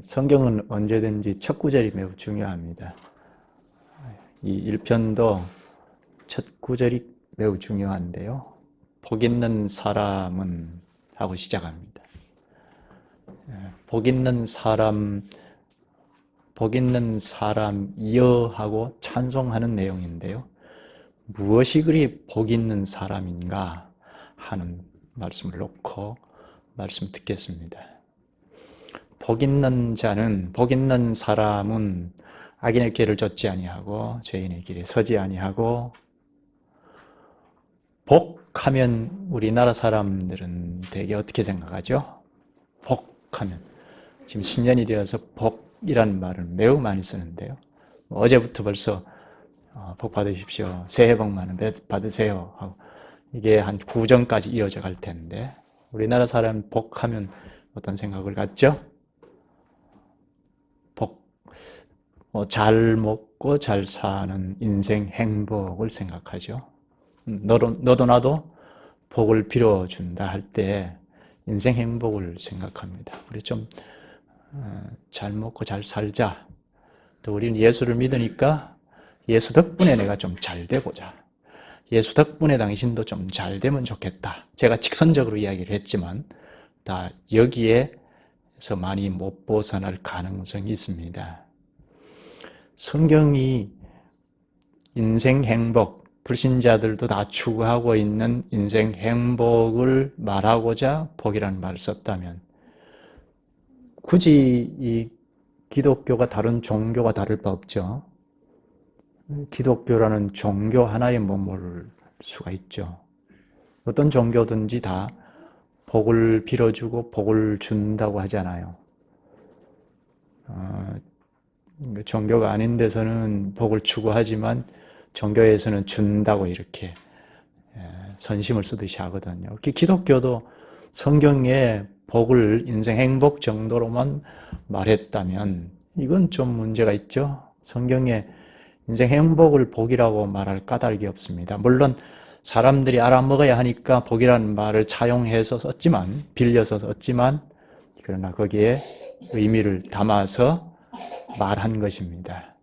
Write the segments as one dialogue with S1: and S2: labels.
S1: 성경은 언제든지 첫 구절이 매우 중요합니다. 이 1편도 첫 구절이 매우 중요한데요. 복 있는 사람은 하고 시작합니다. 복 있는 사람이여 하고 찬송하는 내용인데요. 무엇이 그리 복 있는 사람인가 하는 말씀을 놓고 말씀 듣겠습니다. 복 있는 사람은 악인의 길을 좇지 아니하고 죄인의 길에 서지 아니하고, 복하면 우리나라 사람들은 되게 어떻게 생각하죠? 복하면 지금 신년이 되어서 복이라는 말을 매우 많이 쓰는데요. 어제부터 벌써 복 받으십시오, 새해 복 많이 받으세요 하고, 이게 한 구정까지 이어져 갈 텐데, 우리나라 사람 복하면 어떤 생각을 갖죠? 잘 먹고 잘 사는 인생 행복을 생각하죠. 너도 나도 복을 빌어준다 할 때 인생 행복을 생각합니다. 우리 좀 잘 먹고 잘 살자. 또 우리는 예수를 믿으니까 예수 덕분에 내가 좀 잘 되고자, 예수 덕분에 당신도 좀 잘 되면 좋겠다. 제가 직선적으로 이야기를 했지만 다 여기에서 많이 못 벗어날 가능성이 있습니다. 성경이 인생 행복, 불신자들도 다 추구하고 있는 인생 행복을 말하고자 복이라는 말을 썼다면, 굳이 이 기독교가 다른 종교가 다를 바 없죠. 기독교라는 종교 하나에 머무를 수가 있죠. 어떤 종교든지 다 복을 빌어주고 복을 준다고 하잖아요. 종교가 아닌 데서는 복을 추구하지만 종교에서는 준다고 이렇게 선심을 쓰듯이 하거든요. 기독교도 성경에 복을 인생 행복 정도로만 말했다면 이건 좀 문제가 있죠. 성경에 인생 행복을 복이라고 말할 까닭이 없습니다. 물론 사람들이 알아먹어야 하니까 복이라는 말을 차용해서 썼지만, 빌려서 썼지만, 그러나 거기에 의미를 담아서 말한 것입니다.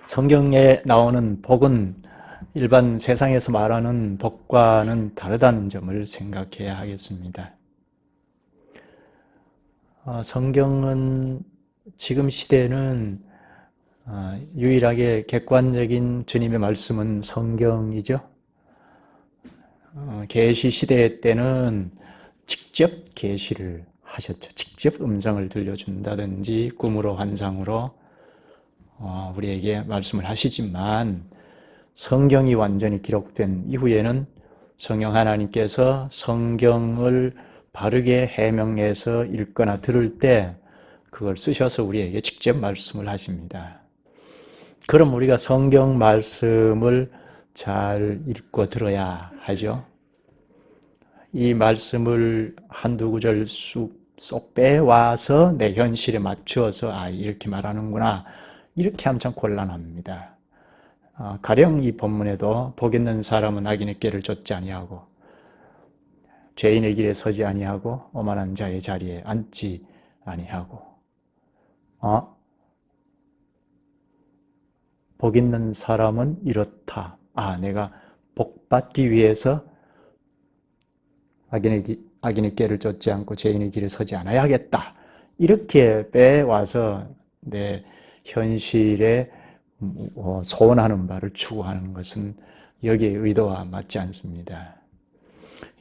S1: 성경에 나오는 복은 일반 세상에서 말하는 복과는 다르다는 점을 생각해야 하겠습니다. 성경은 지금 시대는 유일하게 객관적인 주님의 말씀은 성경이죠. 계시 시대 때는 직접 계시를 하셨죠. 직접 음성을 들려준다든지 꿈으로 환상으로 우리에게 말씀을 하시지만, 성경이 완전히 기록된 이후에는 성령 하나님께서 성경을 바르게 해명해서 읽거나 들을 때 그걸 쓰셔서 우리에게 직접 말씀을 하십니다. 그럼 우리가 성경 말씀을 잘 읽고 들어야 하죠. 이 말씀을 한두 구절 쏙 빼와서 내 현실에 맞추어서 이렇게 말하는구나, 이렇게 하면 참 곤란합니다. 가령 이 본문에도 복 있는 사람은 악인의 길을 좇지 아니하고 죄인의 길에 서지 아니하고 오만한 자의 자리에 앉지 아니하고, 복 있는 사람은 이렇다. 내가 복 받기 위해서 악인의 길을 좇지 않고 죄인의 길에 서지 않아야겠다, 이렇게 빼와서 내 현실에 소원하는 바를 추구하는 것은 여기의 의도와 맞지 않습니다.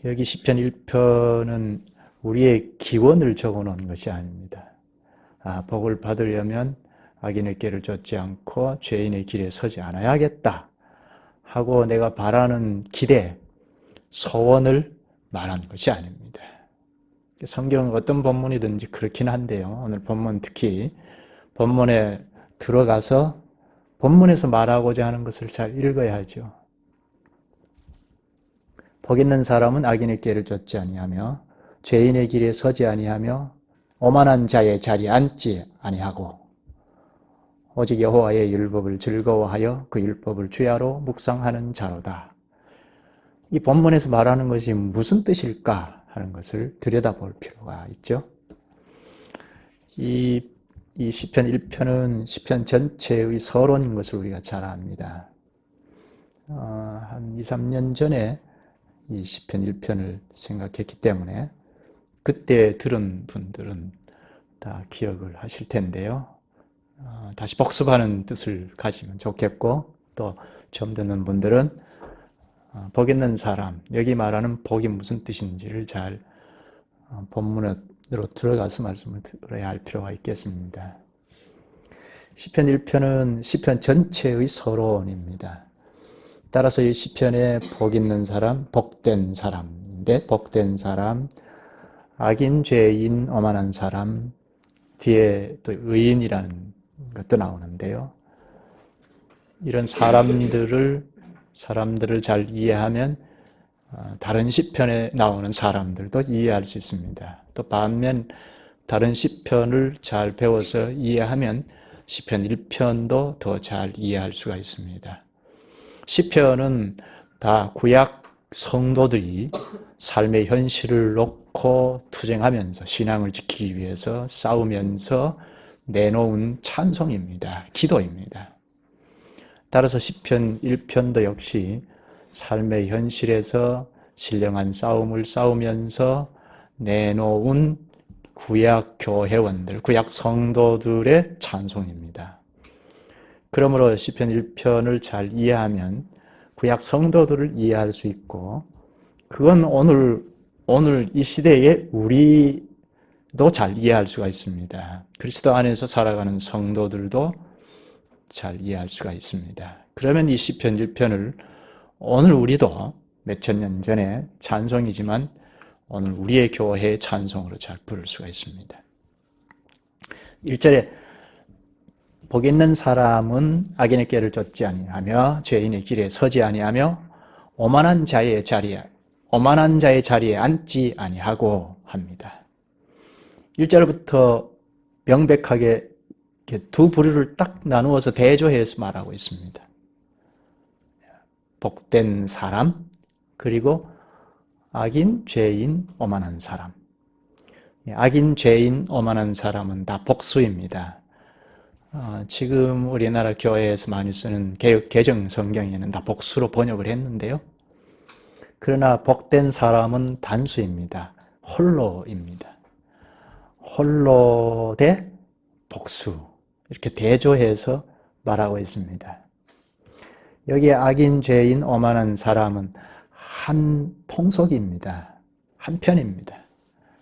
S1: 여기 시편 1편은 우리의 기원을 적어놓은 것이 아닙니다. 복을 받으려면 악인의 길을 좇지 않고 죄인의 길에 서지 않아야겠다 하고 내가 바라는 기대, 소원을 말한 것이 아닙니다. 성경은 어떤 본문이든지 그렇긴 한데요, 오늘 본문 특히 본문에 들어가서 본문에서 말하고자 하는 것을 잘 읽어야 하죠. 복 있는 사람은 악인의 길을 좇지 아니하며 죄인의 길에 서지 아니하며 오만한 자의 자리에 앉지 아니하고 오직 여호와의 율법을 즐거워하여 그 율법을 주야로 묵상하는 자로다. 이 본문에서 말하는 것이 무슨 뜻일까 하는 것을 들여다볼 필요가 있죠. 이, 이 시편 1편은 시편 전체의 서론인 것을 우리가 잘 압니다. 한 2, 3년 전에 이 시편 1편을 생각했기 때문에 그때 들은 분들은 다 기억을 하실 텐데요. 다시 복습하는 뜻을 가지면 좋겠고, 또 처음 듣는 분들은 복 있는 사람, 여기 말하는 복이 무슨 뜻인지를 잘 본문으로 들어가서 말씀을 들어야 할 필요가 있겠습니다. 시편 1편은 시편 전체의 서론입니다. 따라서 이 시편에 복 있는 사람, 복된 사람인데, 복된 사람, 악인, 죄인, 오만한 사람, 뒤에 또 의인이라는 것도 나오는데요. 이런 사람들을 잘 이해하면 다른 시편에 나오는 사람들도 이해할 수 있습니다. 또 반면 다른 시편을 잘 배워서 이해하면 시편 1편도 더 잘 이해할 수가 있습니다. 시편은 다 구약 성도들이 삶의 현실을 놓고 투쟁하면서 신앙을 지키기 위해서 싸우면서 내놓은 찬송입니다. 기도입니다. 따라서 시편 1편도 역시 삶의 현실에서 신령한 싸움을 싸우면서 내놓은 구약 교회원들, 구약 성도들의 찬송입니다. 그러므로 시편 1편을 잘 이해하면 구약 성도들을 이해할 수 있고, 그건 오늘 이 시대에 우리도 잘 이해할 수가 있습니다. 그리스도 안에서 살아가는 성도들도 잘 이해할 수가 있습니다. 그러면 이 시편 1편을 오늘 우리도 몇천 년 전에 찬송이지만 오늘 우리의 교회의 찬송으로 잘 부를 수가 있습니다. 1절에 복 있는 사람은 악인의 꾀를 쫓지 아니하며 죄인의 길에 서지 아니하며 오만한 자의 자리에 앉지 아니하고 합니다. 1절부터 명백하게 두 부류를 딱 나누어서 대조해서 말하고 있습니다. 복된 사람, 그리고 악인, 죄인, 오만한 사람. 악인, 죄인, 오만한 사람은 다 복수입니다. 지금 우리나라 교회에서 많이 쓰는 개정 성경에는 다 복수로 번역을 했는데요. 그러나 복된 사람은 단수입니다. 홀로입니다. 홀로 대 복수, 이렇게 대조해서 말하고 있습니다. 여기에 악인, 죄인, 오만한 사람은 한 통속입니다. 한 편입니다.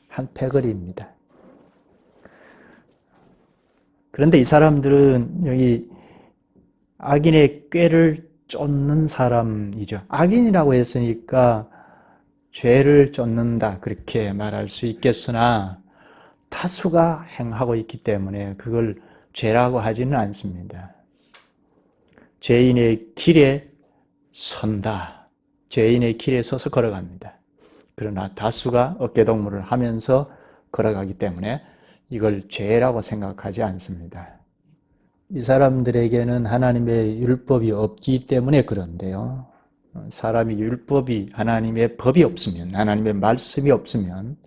S1: 한 패거리입니다. 그런데 이 사람들은 여기 악인의 꾀를 쫓는 사람이죠. 악인이라고 했으니까 죄를 쫓는다, 그렇게 말할 수 있겠으나 다수가 행하고 있기 때문에 그걸 죄라고 하지는 않습니다. 죄인의 길에 선다. 죄인의 길에 서서 걸어갑니다. 그러나 다수가 어깨동무를 하면서 걸어가기 때문에 이걸 죄라고 생각하지 않습니다. 이 사람들에게는 하나님의 율법이 없기 때문에 그런데요. 사람이 율법이, 하나님의 법이 없으면, 하나님의 말씀이 없으면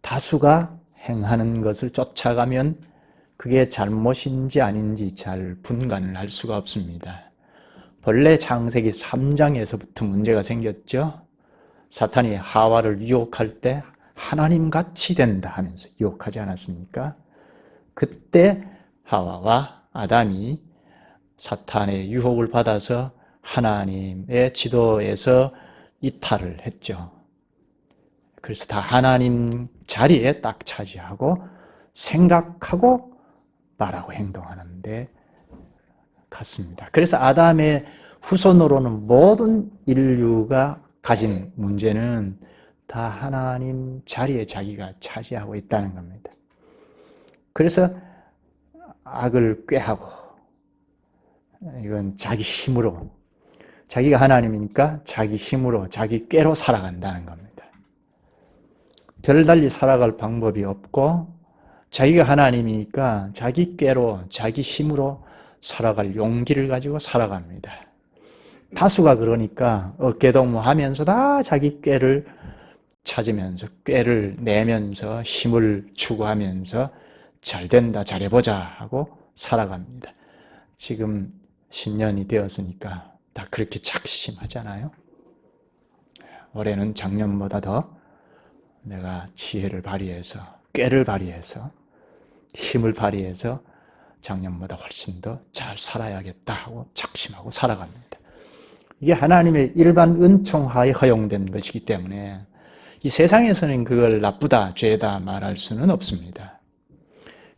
S1: 다수가 행하는 것을 쫓아가면 그게 잘못인지 아닌지 잘 분간을 할 수가 없습니다. 본래 창세기 3장에서부터 문제가 생겼죠. 사탄이 하와를 유혹할 때 하나님같이 된다 하면서 유혹하지 않았습니까? 그때 하와와 아담이 사탄의 유혹을 받아서 하나님의 지도에서 이탈을 했죠. 그래서 다 하나님 자리에 딱 차지하고 생각하고 말하고 행동하는 데 같습니다. 그래서 아담의 후손으로는 모든 인류가 가진 문제는 다 하나님 자리에 자기가 차지하고 있다는 겁니다. 그래서 악을 꾀하고, 이건 자기 힘으로, 자기가 하나님이니까 자기 힘으로, 자기 꾀로 살아간다는 겁니다. 별달리 살아갈 방법이 없고, 자기가 하나님이니까 자기 꾀로, 자기 힘으로 살아갈 용기를 가지고 살아갑니다. 다수가 그러니까 어깨동무하면서 다 자기 꾀를 찾으면서 꾀를 내면서 힘을 추구하면서 잘 된다, 잘해보자 하고 살아갑니다. 지금 신년이 되었으니까 다 그렇게 작심하잖아요. 올해는 작년보다 더 내가 지혜를 발휘해서, 꾀를 발휘해서, 힘을 발휘해서 작년보다 훨씬 더 잘 살아야겠다 하고 작심하고 살아갑니다. 이게 하나님의 일반 은총하에 허용된 것이기 때문에 이 세상에서는 그걸 나쁘다, 죄다 말할 수는 없습니다.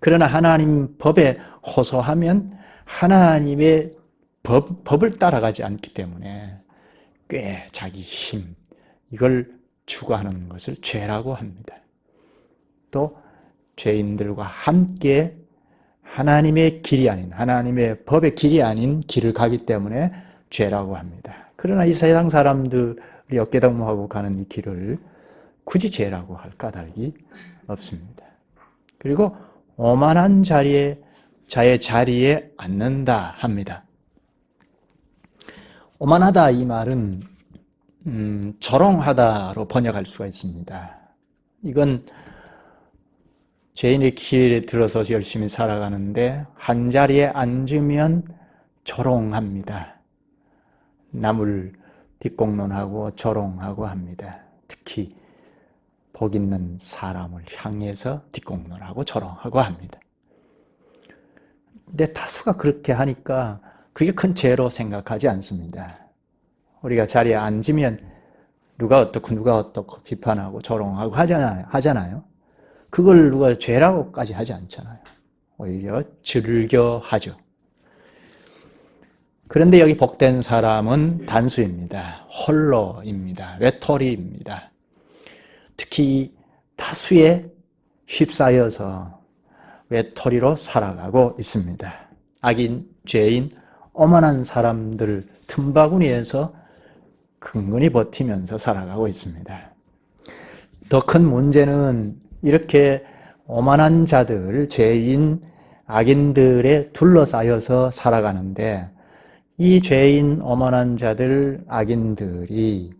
S1: 그러나 하나님 법에 호소하면 하나님의 법을 따라가지 않기 때문에 꽤 자기 힘, 이걸 추구하는 것을 죄라고 합니다. 또 죄인들과 함께 하나님의 길이 아닌, 하나님의 법의 길이 아닌 길을 가기 때문에 죄라고 합니다. 그러나 이 세상 사람들이 어깨동무하고 가는 이 길을 굳이 죄라고 할 까닭이 없습니다. 그리고 오만한 자의 자리에 앉는다 합니다. 오만하다 이 말은 조롱하다로 번역할 수가 있습니다. 이건 죄인의 길에 들어서 열심히 살아가는데 한 자리에 앉으면 조롱합니다. 남을 뒷공론하고 조롱하고 합니다. 특히 복 있는 사람을 향해서 뒷공론하고 조롱하고 합니다. 근데 다수가 그렇게 하니까 그게 큰 죄로 생각하지 않습니다. 우리가 자리에 앉으면 누가 어떻고 비판하고 조롱하고 하잖아요. 그걸 누가 죄라고까지 하지 않잖아요. 오히려 즐겨하죠. 그런데 여기 복된 사람은 단수입니다. 홀로입니다. 외톨이입니다. 특히 다수에 휩싸여서 외톨이로 살아가고 있습니다. 악인, 죄인, 오만한 사람들 틈바구니에서 근근히 버티면서 살아가고 있습니다. 더 큰 문제는 이렇게 오만한 자들, 죄인, 악인들에 둘러싸여서 살아가는데 이 죄인, 오만한 자들, 악인들이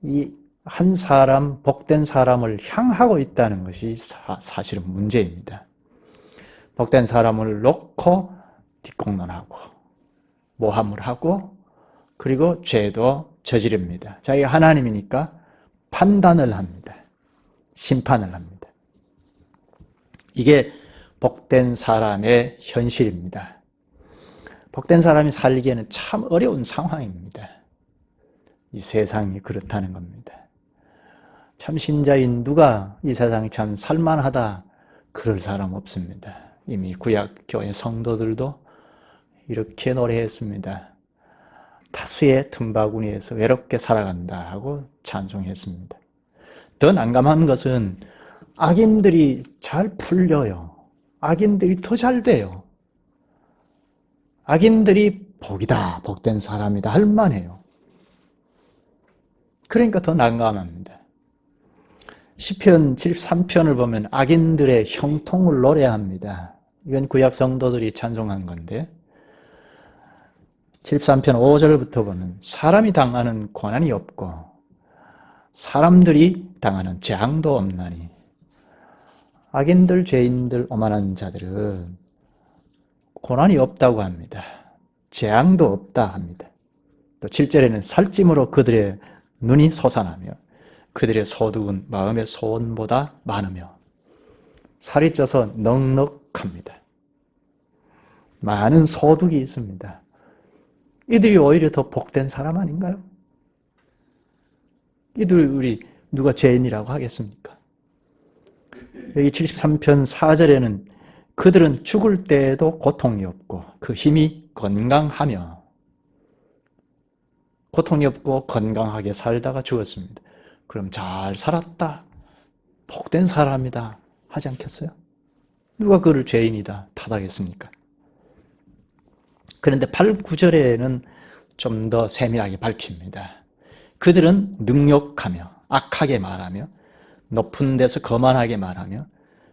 S1: 이 한 사람, 복된 사람을 향하고 있다는 것이 사실은 문제입니다. 복된 사람을 놓고 뒷공론하고 모함을 하고 그리고 죄도 저지릅니다. 자기가 하나님이니까 판단을 합니다. 심판을 합니다. 이게 복된 사람의 현실입니다. 복된 사람이 살기에는 참 어려운 상황입니다. 이 세상이 그렇다는 겁니다. 참 신자인 누가 이 세상이 참 살만하다 그럴 사람 없습니다. 이미 구약 교회 성도들도 이렇게 노래했습니다. 다수의 틈바구니에서 외롭게 살아간다 하고 찬송했습니다. 더 난감한 것은 악인들이 잘 풀려요. 악인들이 더 잘 돼요. 악인들이 복이다, 복된 사람이다 할 만해요. 그러니까 더 난감합니다. 시편 73편을 보면 악인들의 형통을 노래합니다. 이건 구약 성도들이 찬송한 건데 73편 5절부터 보면 사람이 당하는 고난이 없고 사람들이 당하는 재앙도 없나니 악인들, 죄인들, 오만한 자들은 고난이 없다고 합니다. 재앙도 없다 합니다. 또 7절에는 살찜으로 그들의 눈이 솟아나며 그들의 소득은 마음의 소원보다 많으며 살이 쪄서 넉넉합니다. 많은 소득이 있습니다. 이들이 오히려 더 복된 사람 아닌가요? 이들이 누가 죄인이라고 하겠습니까? 여기 73편 4절에는 그들은 죽을 때에도 고통이 없고 그 힘이 건강하며 고통이 없고 건강하게 살다가 죽었습니다. 그럼 잘 살았다, 복된 사람이다 하지 않겠어요? 누가 그를 죄인이다 탓하겠습니까? 그런데 8, 9절에는 좀 더 세밀하게 밝힙니다. 그들은 능욕하며 악하게 말하며 높은 데서 거만하게 말하며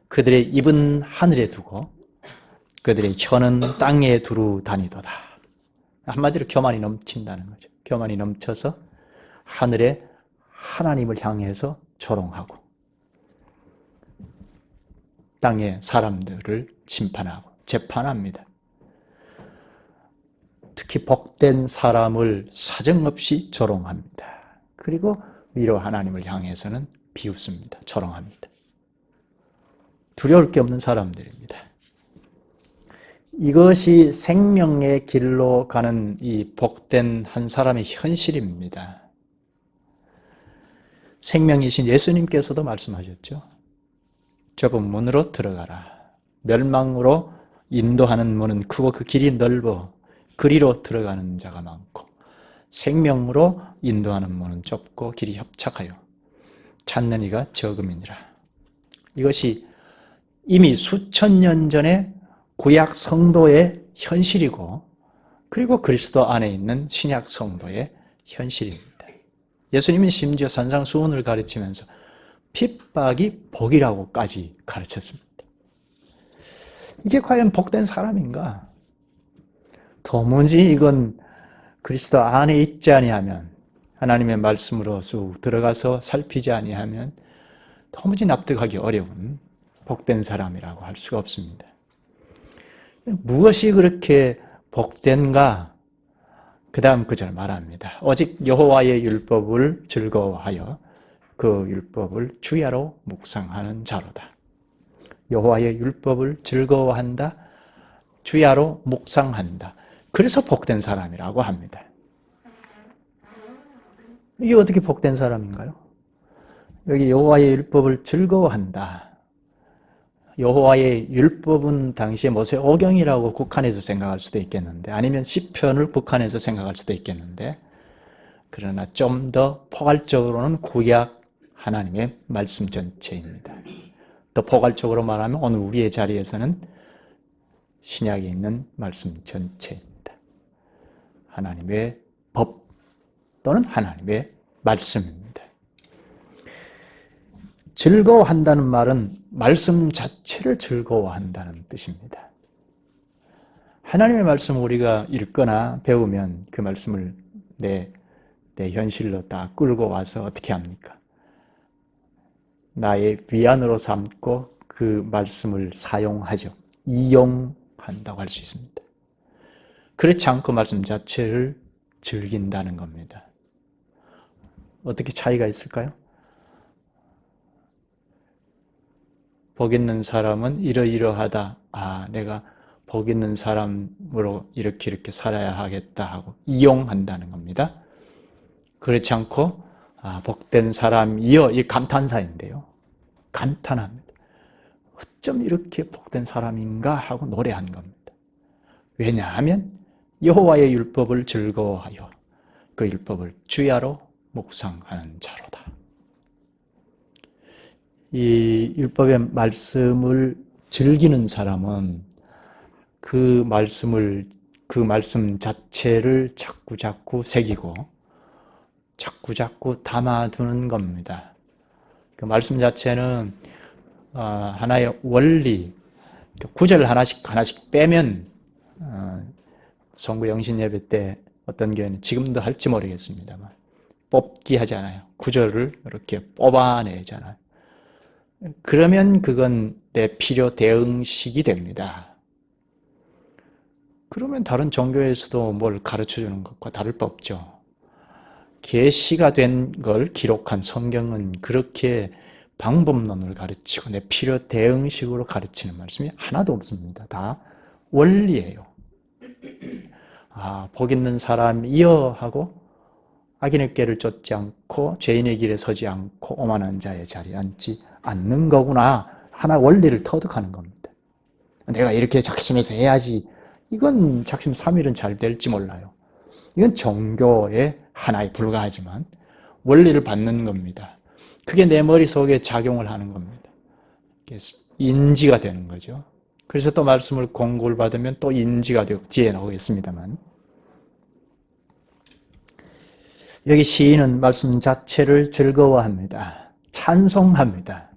S1: 그들의 입은 하늘에 두고 그들의 혀는 땅에 두루 다니도다. 한마디로 교만이 넘친다는 거죠. 교만이 넘쳐서 하늘에 하나님을 향해서 조롱하고 땅의 사람들을 심판하고 재판합니다. 특히 복된 사람을 사정없이 조롱합니다. 그리고 위로 하나님을 향해서는 비웃습니다. 조롱합니다. 두려울 게 없는 사람들입니다. 이것이 생명의 길로 가는 이 복된 한 사람의 현실입니다. 생명이신 예수님께서도 말씀하셨죠. 좁은 문으로 들어가라. 멸망으로 인도하는 문은 크고 그 길이 넓어 그리로 들어가는 자가 많고 생명으로 인도하는 문은 좁고 길이 협착하여 찾는 이가 적음이니라. 이것이 이미 수천 년 전에 구약 성도의 현실이고 그리고 그리스도 안에 있는 신약 성도의 현실입니다. 예수님은 심지어 산상수훈을 가르치면서 핍박이 복이라고까지 가르쳤습니다. 이게 과연 복된 사람인가? 도무지 이건 그리스도 안에 있지 아니하면 하나님의 말씀으로 쑥 들어가서 살피지 아니하면 도무지 납득하기 어려운 복된 사람이라고 할 수가 없습니다. 무엇이 그렇게 복된가? 그 다음 구절 말합니다. 오직 여호와의 율법을 즐거워하여 그 율법을 주야로 묵상하는 자로다. 여호와의 율법을 즐거워한다. 주야로 묵상한다. 그래서 복된 사람이라고 합니다. 이게 어떻게 복된 사람인가요? 여기 여호와의 율법을 즐거워한다. 여호와의 율법은 당시에 모세 오경이라고 국한해서 생각할 수도 있겠는데 아니면 시편을 국한해서 생각할 수도 있겠는데 그러나 좀 더 포괄적으로는 구약 하나님의 말씀 전체입니다. 더 포괄적으로 말하면 오늘 우리의 자리에서는 신약에 있는 말씀 전체입니다. 하나님의 법 또는 하나님의 말씀입니다. 즐거워한다는 말은 말씀 자체를 즐거워한다는 뜻입니다. 하나님의 말씀을 우리가 읽거나 배우면 그 말씀을 내 현실로 딱 끌고 와서 어떻게 합니까? 나의 위안으로 삼고 그 말씀을 사용하죠. 이용한다고 할 수 있습니다. 그렇지 않고 말씀 자체를 즐긴다는 겁니다. 어떻게 차이가 있을까요? 복 있는 사람은 이러이러하다. 아, 내가 복 있는 사람으로 이렇게 살아야 하겠다 하고 이용한다는 겁니다. 그렇지 않고 복된 사람이여, 이 감탄사인데요. 감탄합니다. 어쩜 이렇게 복된 사람인가 하고 노래한 겁니다. 왜냐하면 여호와의 율법을 즐거워하여 그 율법을 주야로 묵상하는 자로다. 이 율법의 말씀을 즐기는 사람은 그 말씀 자체를 자꾸 새기고 자꾸 담아두는 겁니다. 그 말씀 자체는 하나의 원리, 구절 하나씩 빼면 성구 영신 예배 때 어떤 교회는 지금도 할지 모르겠습니다만 뽑기 하잖아요. 구절을 이렇게 뽑아내잖아요. 그러면 그건 내 필요 대응식이 됩니다. 그러면 다른 종교에서도 뭘 가르쳐주는 것과 다를 바 없죠. 계시가 된 걸 기록한 성경은 그렇게 방법론을 가르치고 내 필요 대응식으로 가르치는 말씀이 하나도 없습니다. 다 원리예요. 복 있는 사람이여 하고 악인의 꾀를 쫓지 않고 죄인의 길에 서지 않고 오만한 자의 자리에 앉지 않는 거구나. 하나 원리를 터득하는 겁니다. 내가 이렇게 작심해서 해야지. 이건 작심 3일은 잘 될지 몰라요. 이건 종교의 하나에 불과하지만 원리를 받는 겁니다. 그게 내 머릿속에 작용을 하는 겁니다. 인지가 되는 거죠. 그래서 또 말씀을 공부를 받으면 또 인지가 되고 뒤에 나오겠습니다만 여기 시인은 말씀 자체를 즐거워합니다. 찬송합니다.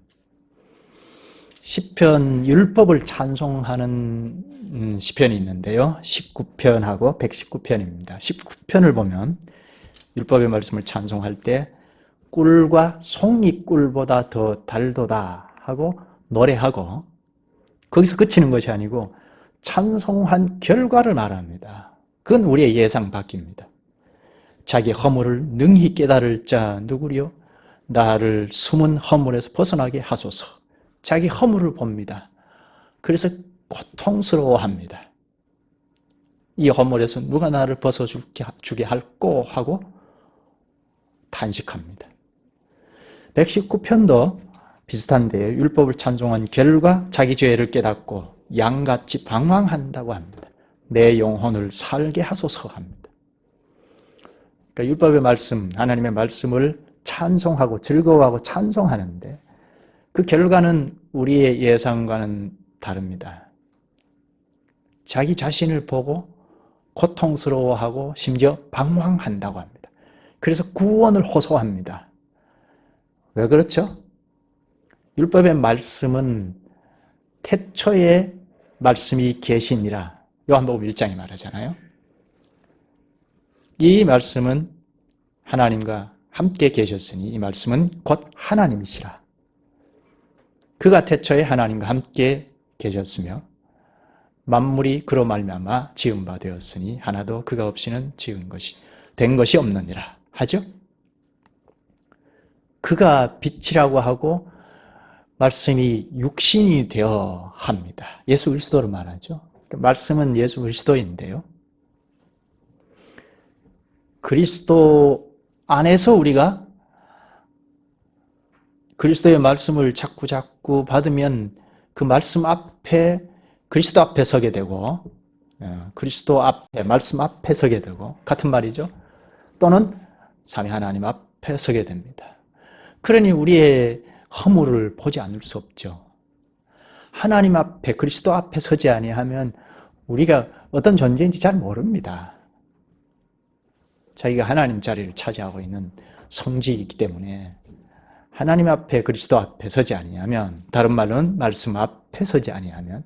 S1: 시편 율법을 찬송하는 시편이 있는데요. 19편하고 119편입니다. 19편을 보면 율법의 말씀을 찬송할 때 꿀과 송이꿀보다 더 달도다 하고 노래하고 거기서 그치는 것이 아니고 찬송한 결과를 말합니다. 그건 우리의 예상 밖입니다. 자기 허물을 능히 깨달을 자 누구리요? 나를 숨은 허물에서 벗어나게 하소서. 자기 허물을 봅니다. 그래서 고통스러워합니다. 이 허물에서 누가 나를 벗어주게 할꼬 하고 탄식합니다. 119편도 비슷한데요. 율법을 찬송한 결과 자기 죄를 깨닫고 양같이 방황한다고 합니다. 내 영혼을 살게 하소서 합니다. 그러니까 율법의 말씀, 하나님의 말씀을 찬송하고 즐거워하고 찬송하는데 그 결과는 우리의 예상과는 다릅니다. 자기 자신을 보고 고통스러워하고 심지어 방황한다고 합니다. 그래서 구원을 호소합니다. 왜 그렇죠? 율법의 말씀은 태초에 말씀이 계시니라 요한복음 1장이 말하잖아요. 이 말씀은 하나님과 함께 계셨으니 이 말씀은 곧 하나님이시라. 그가 태초에 하나님과 함께 계셨으며 만물이 그로 말미암아 지은 바 되었으니 하나도 그가 없이는 된 것이 없느니라 하죠. 그가 빛이라고 하고 말씀이 육신이 되어 합니다. 예수 그리스도를 말하죠. 말씀은 예수 그리스도인데요. 그리스도 안에서 우리가 그리스도의 말씀을 자꾸 받으면 그 말씀 앞에 그리스도 앞에 서게 되고 그리스도 앞에 말씀 앞에 서게 되고 같은 말이죠. 또는 삼위 하나님 앞에 서게 됩니다. 그러니 우리의 허물을 보지 않을 수 없죠. 하나님 앞에 그리스도 앞에 서지 아니하면 우리가 어떤 존재인지 잘 모릅니다. 자기가 하나님 자리를 차지하고 있는 성지이기 때문에 하나님 앞에 그리스도 앞에 서지 아니하면 다른 말로는 말씀 앞에 서지 아니하면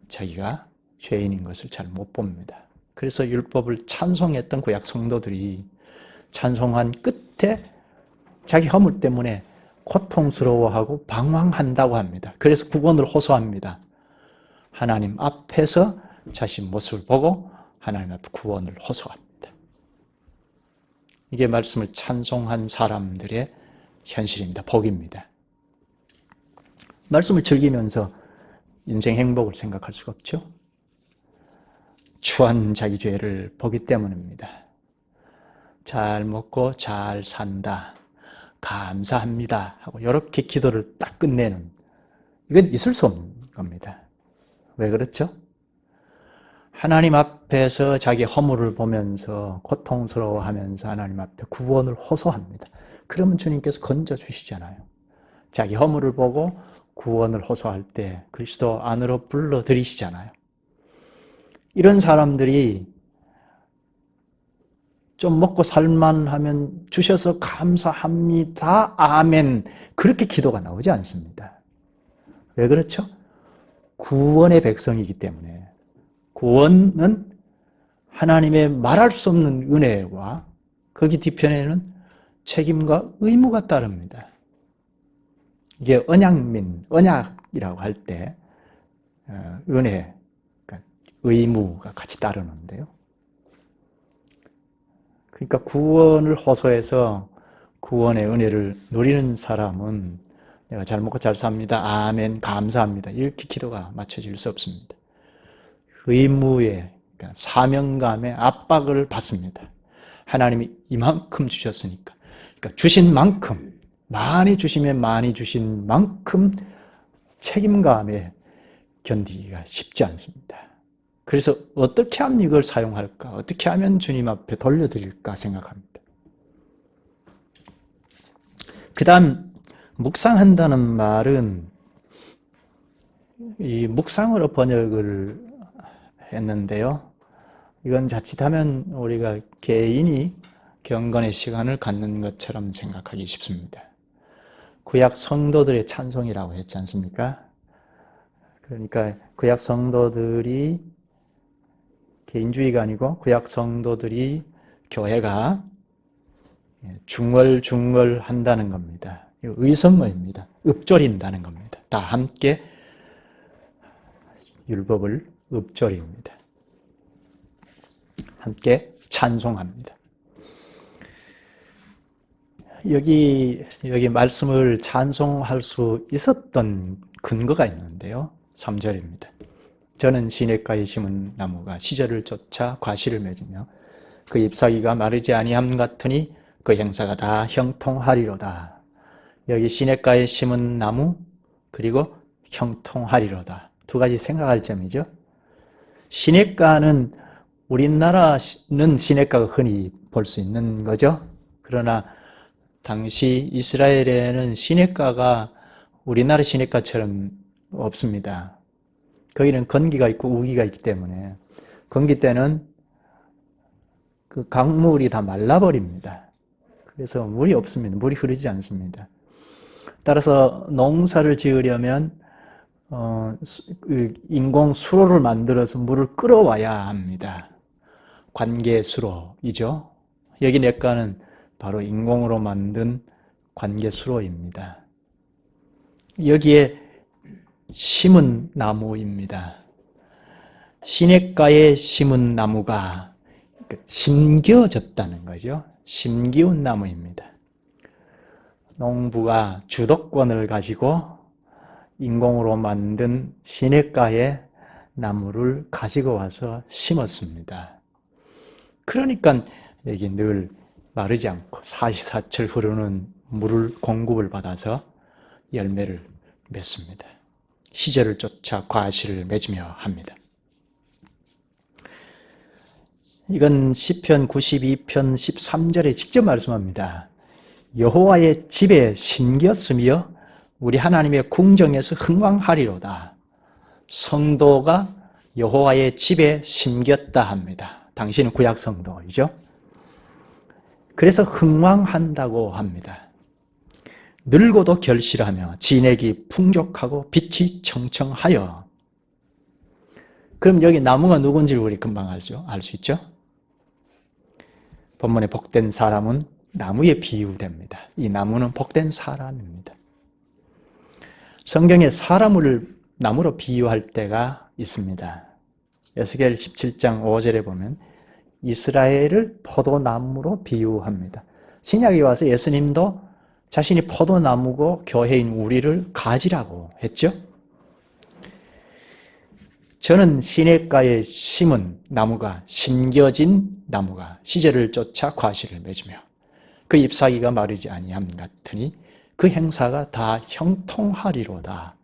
S1: 자기가 죄인인 것을 잘 못 봅니다. 그래서 율법을 찬송했던 구약 성도들이 찬송한 끝에 자기 허물 때문에 고통스러워하고 방황한다고 합니다. 그래서 구원을 호소합니다. 하나님 앞에서 자신 모습을 보고 하나님 앞에 구원을 호소합니다. 이게 말씀을 찬송한 사람들의 현실입니다. 복입니다. 말씀을 즐기면서 인생 행복을 생각할 수가 없죠. 추한 자기 죄를 보기 때문입니다. 잘 먹고 잘 산다. 감사합니다. 하고 이렇게 기도를 딱 끝내는 이건 있을 수 없는 겁니다. 왜 그렇죠? 하나님 앞에서 자기 허물을 보면서 고통스러워하면서 하나님 앞에 구원을 호소합니다. 그러면 주님께서 건져주시잖아요. 자기 허물을 보고 구원을 호소할 때 그리스도 안으로 불러들이시잖아요. 이런 사람들이 좀 먹고 살만하면 주셔서 감사합니다. 아멘. 그렇게 기도가 나오지 않습니다. 왜 그렇죠? 구원의 백성이기 때문에 구원은 하나님의 말할 수 없는 은혜와 거기 뒤편에는 책임과 의무가 따릅니다. 이게 언약이라고 할 때 은혜, 그러니까 의무가 같이 따르는데요. 그러니까 구원을 호소해서 구원의 은혜를 누리는 사람은 내가 잘 먹고 잘 삽니다. 아멘, 감사합니다. 이렇게 기도가 맞춰질 수 없습니다. 의무의, 그러니까 사명감의 압박을 받습니다. 하나님이 이만큼 주셨으니까. 그러니까 주신 만큼, 많이 주시면 많이 주신 만큼 책임감에 견디기가 쉽지 않습니다. 그래서 어떻게 하면 이걸 사용할까? 어떻게 하면 주님 앞에 돌려드릴까 생각합니다. 그 다음 묵상한다는 말은 이 묵상으로 번역을 했는데요. 이건 자칫하면 우리가 개인이 경건의 시간을 갖는 것처럼 생각하기 쉽습니다. 구약 성도들의 찬송이라고 했지 않습니까? 그러니까 구약 성도들이 개인주의가 아니고 구약 성도들이 교회가 중얼중얼한다는 겁니다. 의성어입니다. 읊조린다는 겁니다. 다 함께 율법을 읊조립니다. 함께 찬송합니다. 여기 말씀을 찬송할 수 있었던 근거가 있는데요. 3절입니다. 저는 시냇가에 심은 나무가 시절을 쫓아 과실을 맺으며 그 잎사귀가 마르지 아니함 같으니 그 행사가 다 형통하리로다. 여기 시냇가에 심은 나무 그리고 형통하리로다. 두 가지 생각할 점이죠. 시냇가는 우리나라는 시냇가가 흔히 볼 수 있는 거죠. 그러나 당시 이스라엘에는 시냇가가 우리나라 시냇가처럼 없습니다. 거기는 건기가 있고 우기가 있기 때문에 건기 때는 그 강물이 다 말라버립니다. 그래서 물이 없습니다. 물이 흐르지 않습니다. 따라서 농사를 지으려면 인공 수로를 만들어서 물을 끌어와야 합니다. 관계 수로이죠. 여기 냇가는 바로 인공으로 만든 관계 수로입니다. 여기에 심은 나무입니다. 시냇가에 심은 나무가 심겨졌다는 거죠. 심기운 나무입니다. 농부가 주도권을 가지고 인공으로 만든 시냇가에 나무를 가지고 와서 심었습니다. 그러니까 여기 늘 마르지 않고 사시사철 흐르는 물을 공급을 받아서 열매를 맺습니다. 시절을 쫓아 과실을 맺으며 합니다. 이건 시편 92편 13절에 직접 말씀합니다. 여호와의 집에 심겼으며 우리 하나님의 궁정에서 흥왕하리로다. 성도가 여호와의 집에 심겼다 합니다. 당신은 구약 성도이죠. 그래서 흥왕한다고 합니다. 늙어도 결실하며 진액이 풍족하고 빛이 청청하여. 그럼 여기 나무가 누군지를 우리 금방 알 수 있죠? 본문에 복된 사람은 나무에 비유됩니다. 이 나무는 복된 사람입니다. 성경에 사람을 나무로 비유할 때가 있습니다. 에스겔 17장 5절에 보면 이스라엘을 포도나무로 비유합니다. 신약에 와서 예수님도 자신이 포도나무고 교회인 우리를 가지라고 했죠. 저는 시냇가에 심은 나무가 심겨진 나무가 시절을 쫓아 과실을 맺으며 그 잎사귀가 마르지 아니함 같으니 그 행사가 다 형통하리로다.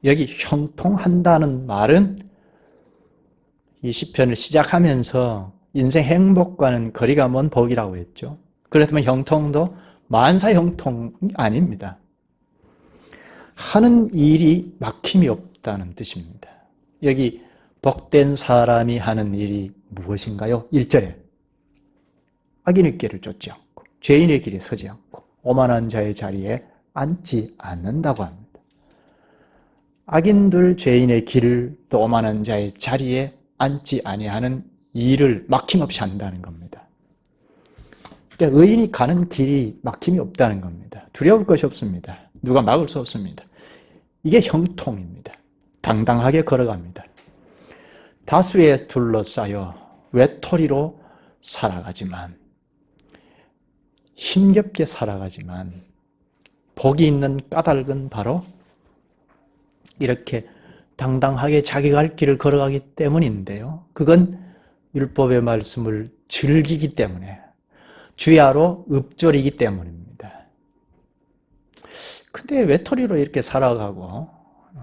S1: 여기 형통한다는 말은 이 시편을 시작하면서 인생 행복과는 거리가 먼 복이라고 했죠. 그렇다면 형통도 만사 형통이 아닙니다. 하는 일이 막힘이 없다는 뜻입니다. 여기 복된 사람이 하는 일이 무엇인가요? 1절에 악인의 길을 쫓지 않고 죄인의 길에 서지 않고 오만한 자의 자리에 앉지 않는다고 합니다. 악인들 죄인의 길을 또 오만한 자의 자리에 앉지 아니하는 일을 막힘없이 한다는 겁니다. 그러니까 의인이 가는 길이 막힘이 없다는 겁니다. 두려울 것이 없습니다. 누가 막을 수 없습니다. 이게 형통입니다. 당당하게 걸어갑니다. 다수에 둘러싸여 외톨이로 살아가지만 힘겹게 살아가지만 복이 있는 까닭은 바로 이렇게 당당하게 자기가 할 길을 걸어가기 때문인데요. 그건 율법의 말씀을 즐기기 때문에 주야로 읊조리기 때문입니다. 근데 외톨이로 이렇게 살아가고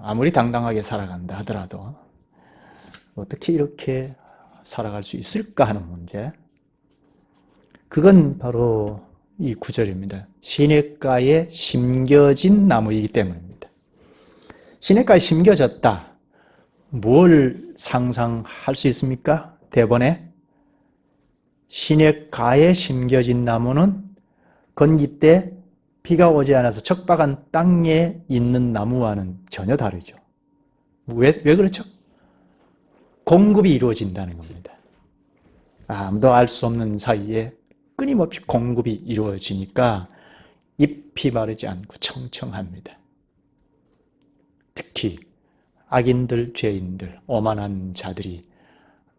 S1: 아무리 당당하게 살아간다 하더라도 어떻게 이렇게 살아갈 수 있을까 하는 문제. 그건 바로 이 구절입니다. 시냇가에 심겨진 나무이기 때문입니다. 시냇가에 심겨졌다. 뭘 상상할 수 있습니까? 대번에 시냇가에 심겨진 나무는 건기 때 비가 오지 않아서 척박한 땅에 있는 나무와는 전혀 다르죠. 왜 그렇죠? 공급이 이루어진다는 겁니다. 아무도 알 수 없는 사이에 끊임없이 공급이 이루어지니까 잎이 마르지 않고 청청합니다. 특히 악인들, 죄인들, 오만한 자들이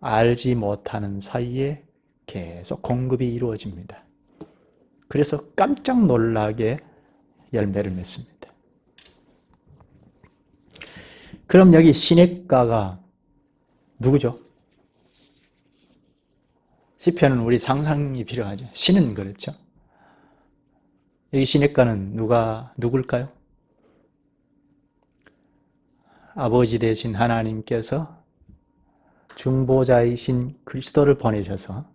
S1: 알지 못하는 사이에 계속 공급이 이루어집니다. 그래서 깜짝 놀라게 열매를 맺습니다. 그럼 여기 시냇가가 누구죠? 시편은 우리 상상이 필요하죠. 시는 그렇죠. 여기 시냇가는 누굴까요? 아버지 되신 하나님께서 중보자이신 그리스도를 보내셔서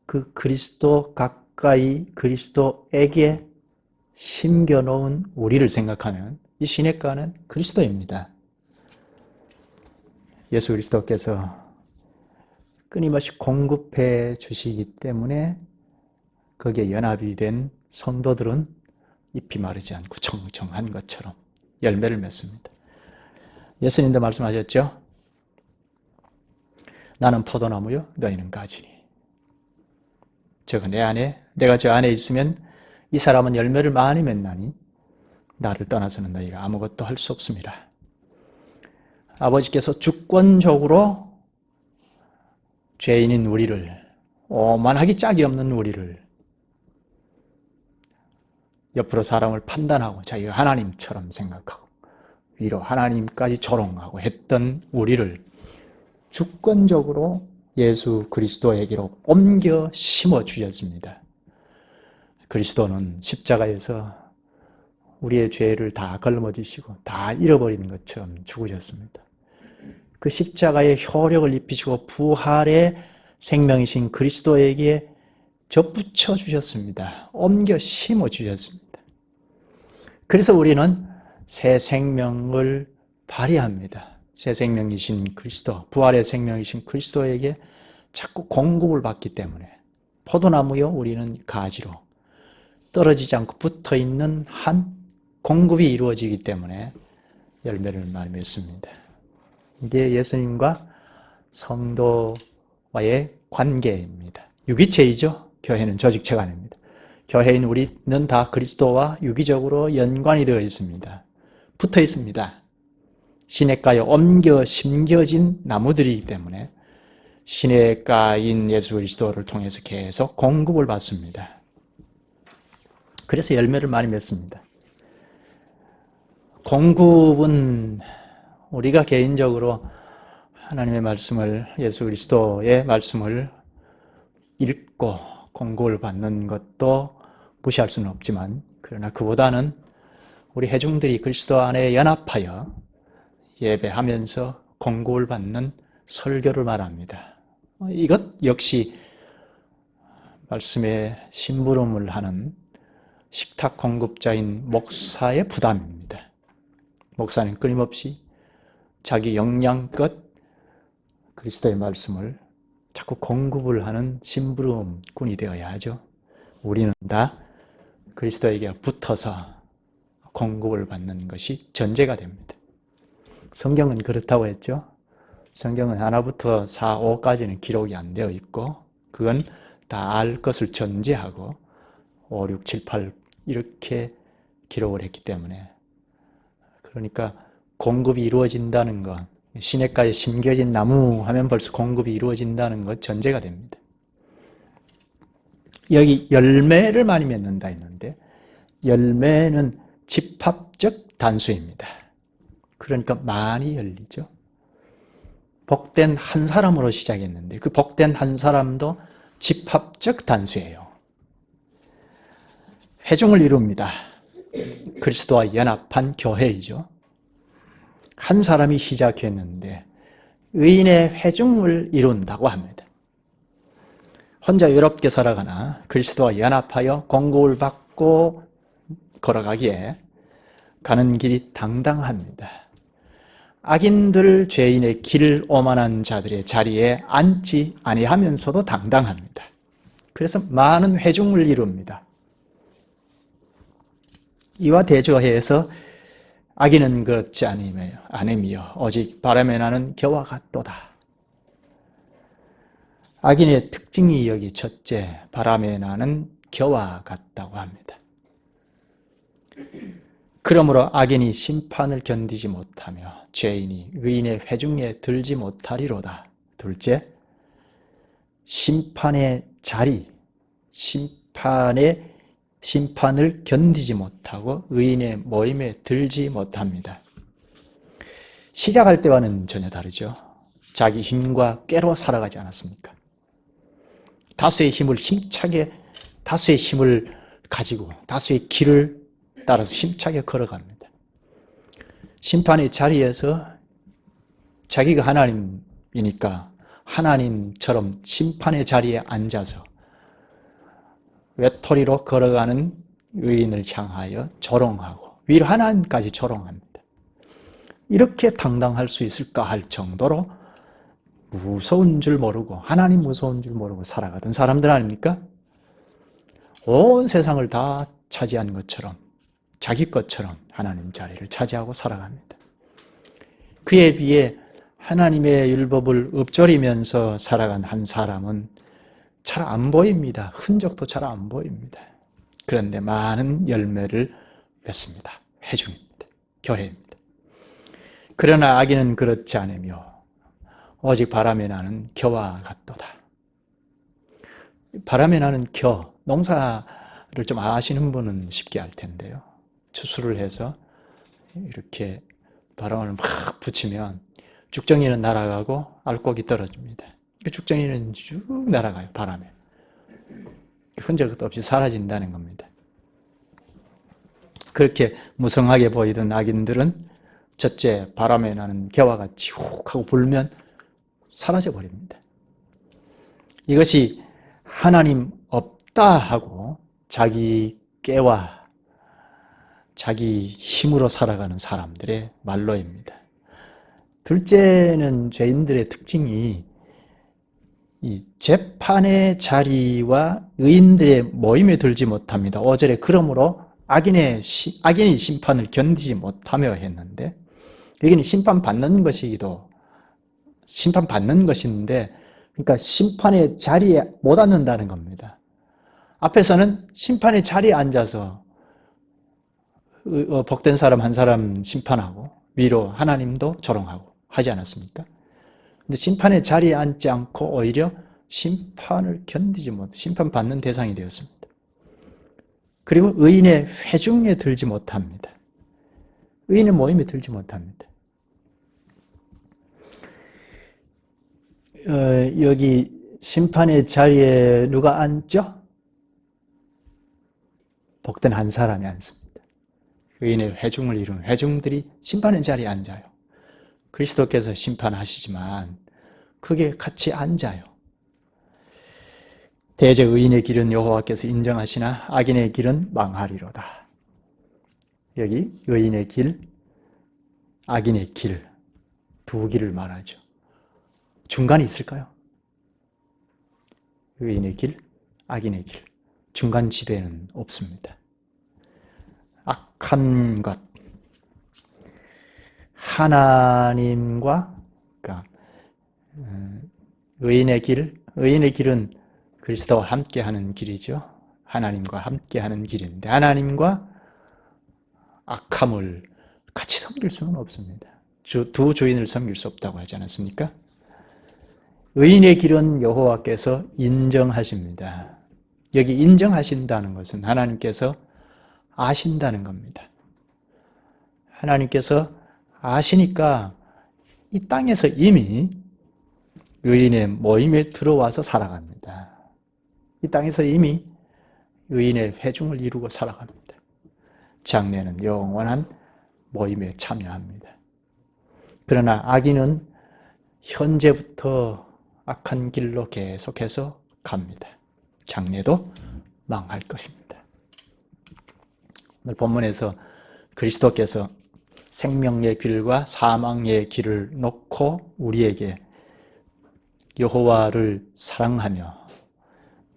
S1: 그 그리스도 가까이 그리스도에게 심겨놓은 우리를 생각하면 이 시냇가는 그리스도입니다. 예수 그리스도께서 끊임없이 공급해 주시기 때문에 거기에 연합이 된 성도들은 잎이 마르지 않고 청청한 것처럼 열매를 맺습니다. 예수님도 말씀하셨죠? 나는 포도나무요, 너희는 가지니. 내가 저 안에 있으면 이 사람은 열매를 많이 맺나니 나를 떠나서는 너희가 아무것도 할 수 없습니다. 아버지께서 주권적으로 죄인인 우리를, 오만하기 짝이 없는 우리를, 옆으로 사람을 판단하고 자기가 하나님처럼 생각하고 위로 하나님까지 조롱하고 했던 우리를 주권적으로 예수 그리스도에게로 옮겨 심어 주셨습니다. 그리스도는 십자가에서 우리의 죄를 다 걸머지시고 다 잃어버리는 것처럼 죽으셨습니다. 그 십자가의 효력을 입히시고 부활의 생명이신 그리스도에게 접붙여 주셨습니다. 옮겨 심어 주셨습니다. 그래서 우리는 새 생명을 발휘합니다. 새 생명이신 그리스도, 부활의 생명이신 그리스도에게 자꾸 공급을 받기 때문에 포도나무요, 우리는 가지로 떨어지지 않고 붙어있는 한 공급이 이루어지기 때문에 열매를 많이 맺습니다. 이게 예수님과 성도와의 관계입니다. 유기체이죠. 교회는 조직체가 아닙니다. 교회인 우리는 다 그리스도와 유기적으로 연관이 되어 있습니다. 붙어 있습니다. 시냇가에 옮겨 심겨진 나무들이기 때문에 시냇가인 예수 그리스도를 통해서 계속 공급을 받습니다. 그래서 열매를 많이 맺습니다. 공급은 우리가 개인적으로 하나님의 말씀을, 예수 그리스도의 말씀을 읽고 공급을 받는 것도 무시할 수는 없지만, 그러나 그보다는 우리 회중들이 그리스도 안에 연합하여 예배하면서 공급을 받는 설교를 말합니다. 이것 역시 말씀에 심부름을 하는 식탁 공급자인 목사의 부담입니다. 목사는 끊임없이 자기 역량껏 그리스도의 말씀을 자꾸 공급을 하는 심부름꾼이 되어야 하죠. 우리는 다 그리스도에게 붙어서 공급을 받는 것이 전제가 됩니다. 성경은 그렇다고 했죠. 성경은 하나부터 4, 5까지는 기록이 안 되어 있고 그건 다 알 것을 전제하고 5, 6, 7, 8 이렇게 기록을 했기 때문에, 그러니까 공급이 이루어진다는 것, 시냇가에 심겨진 나무 하면 벌써 공급이 이루어진다는 것 전제가 됩니다. 여기 열매를 많이 맺는다 했는데 열매는 집합적 단수입니다. 그러니까 많이 열리죠. 복된 한 사람으로 시작했는데 그 복된 한 사람도 집합적 단수예요. 회중을 이룹니다. 그리스도와 연합한 교회이죠. 한 사람이 시작했는데 의인의 회중을 이룬다고 합니다. 혼자 외롭게 살아가나 그리스도와 연합하여 공급을 받고 걸어가기에 가는 길이 당당합니다. 악인들, 죄인의 길 오만한 자들의 자리에 앉지 아니하면서도 당당합니다. 그래서 많은 회중을 이룹니다. 이와 대조해서 악인은 그렇지 아니며 오직 바람에 나는 겨와 같도다. 악인의 특징이 여기 첫째, 바람에 나는 겨와 같다고 합니다. 그러므로 악인이 심판을 견디지 못하며 죄인이 의인의 회중에 들지 못하리로다. 둘째, 심판의 자리, 심판을 견디지 못하고 의인의 모임에 들지 못합니다. 시작할 때와는 전혀 다르죠. 자기 힘과 꾀로 살아가지 않았습니까? 다수의 힘을 힘차게, 다수의 힘을 가지고 다수의 길을 따라서 힘차게 걸어갑니다. 심판의 자리에서 자기가 하나님이니까 하나님처럼 심판의 자리에 앉아서 외톨이로 걸어가는 의인을 향하여 조롱하고 위로 하나님까지 조롱합니다. 이렇게 당당할 수 있을까 할 정도로 무서운 줄 모르고 하나님 무서운 줄 모르고 살아가던 사람들 아닙니까? 온 세상을 다 차지한 것처럼 자기 것처럼 하나님 자리를 차지하고 살아갑니다. 그에 비해 하나님의 율법을 읊조리면서 살아간 한 사람은 잘 안 보입니다. 흔적도 잘 안 보입니다. 그런데 많은 열매를 맺습니다. 회중입니다. 교회입니다. 그러나 악인은 그렇지 않으며 오직 바람에 나는 겨와 같도다. 바람에 나는 겨, 농사를 좀 아시는 분은 쉽게 알 텐데요. 추수를 해서 이렇게 바람을 막 붙이면 죽정이는 날아가고 알곡이 떨어집니다. 죽정이는 쭉 날아가요, 바람에. 흔적도 없이 사라진다는 겁니다. 그렇게 무성하게 보이던 악인들은 첫째, 바람에 나는 겨와 같이 훅 하고 불면 사라져 버립니다. 이것이 하나님 없다 하고 자기 꾀와 자기 힘으로 살아가는 사람들의 말로입니다. 둘째는 죄인들의 특징이 이 재판의 자리와 의인들의 모임에 들지 못합니다. 5절에 그러므로 악인이 심판을 견디지 못하며 했는데 여기는 심판받는 것인데 그러니까 심판의 자리에 못 앉는다는 겁니다. 앞에서는 심판의 자리에 앉아서 복된 사람 한 사람 심판하고 위로 하나님도 조롱하고 하지 않았습니까? 근데 심판의 자리에 앉지 않고 오히려 심판을 견디지 못, 심판받는 대상이 되었습니다. 그리고 의인의 회중에 들지 못합니다. 의인의 모임에 들지 못합니다. 여기 심판의 자리에 누가 앉죠? 복된 한 사람이 앉습니다. 의인의 회중을 이루는 회중들이 심판의 자리에 앉아요. 그리스도께서 심판하시지만 그게 같이 앉아요. 대저 의인의 길은 여호와께서 인정하시나 악인의 길은 망하리로다. 여기 의인의 길, 악인의 길, 두 길을 말하죠. 중간이 있을까요? 의인의 길, 악인의 길, 중간 지대는 없습니다. 악한 것, 하나님과 그러니까 의인의 길은 그리스도와 함께하는 길이죠. 하나님과 함께하는 길인데 하나님과 악함을 같이 섬길 수는 없습니다. 두 주인을 섬길 수 없다고 하지 않았습니까? 의인의 길은 여호와께서 인정하십니다. 여기 인정하신다는 것은 하나님께서 아신다는 겁니다. 하나님께서 아시니까 이 땅에서 이미 의인의 모임에 들어와서 살아갑니다. 이 땅에서 이미 의인의 회중을 이루고 살아갑니다. 장래는 영원한 모임에 참여합니다. 그러나 악인은 현재부터 악한 길로 계속해서 갑니다. 장래도 망할 것입니다. 오늘 본문에서 그리스도께서 생명의 길과 사망의 길을 놓고 우리에게 여호와를 사랑하며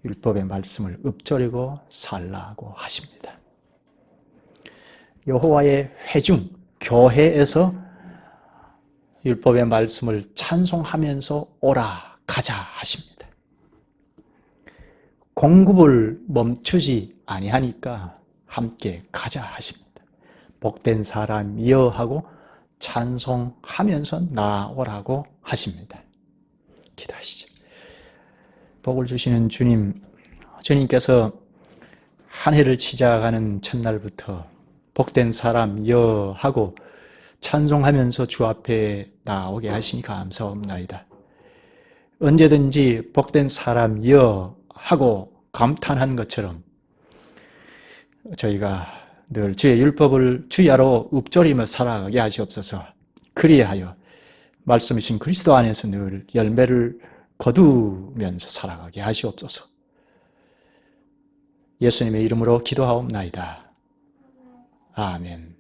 S1: 율법의 말씀을 읊조리고 살라고 하십니다. 여호와의 회중, 교회에서 율법의 말씀을 찬송하면서 오라 가자 하십니다. 공급을 멈추지 아니하니까 함께 가자 하십니다. 복된 사람이여 하고 찬송하면서 나오라고 하십니다. 기도하시죠. 복을 주시는 주님, 주님께서 한 해를 시작하는 첫날부터 복된 사람이여 하고 찬송하면서 주 앞에 나오게 하시니 감사합나이다. 언제든지 복된 사람이여 하고 감탄한 것처럼 저희가 늘 주의 율법을 주야로 읊조리며 살아가게 하시옵소서. 그리하여 말씀이신 그리스도 안에서 늘 열매를 거두면서 살아가게 하시옵소서. 예수님의 이름으로 기도하옵나이다. 아멘.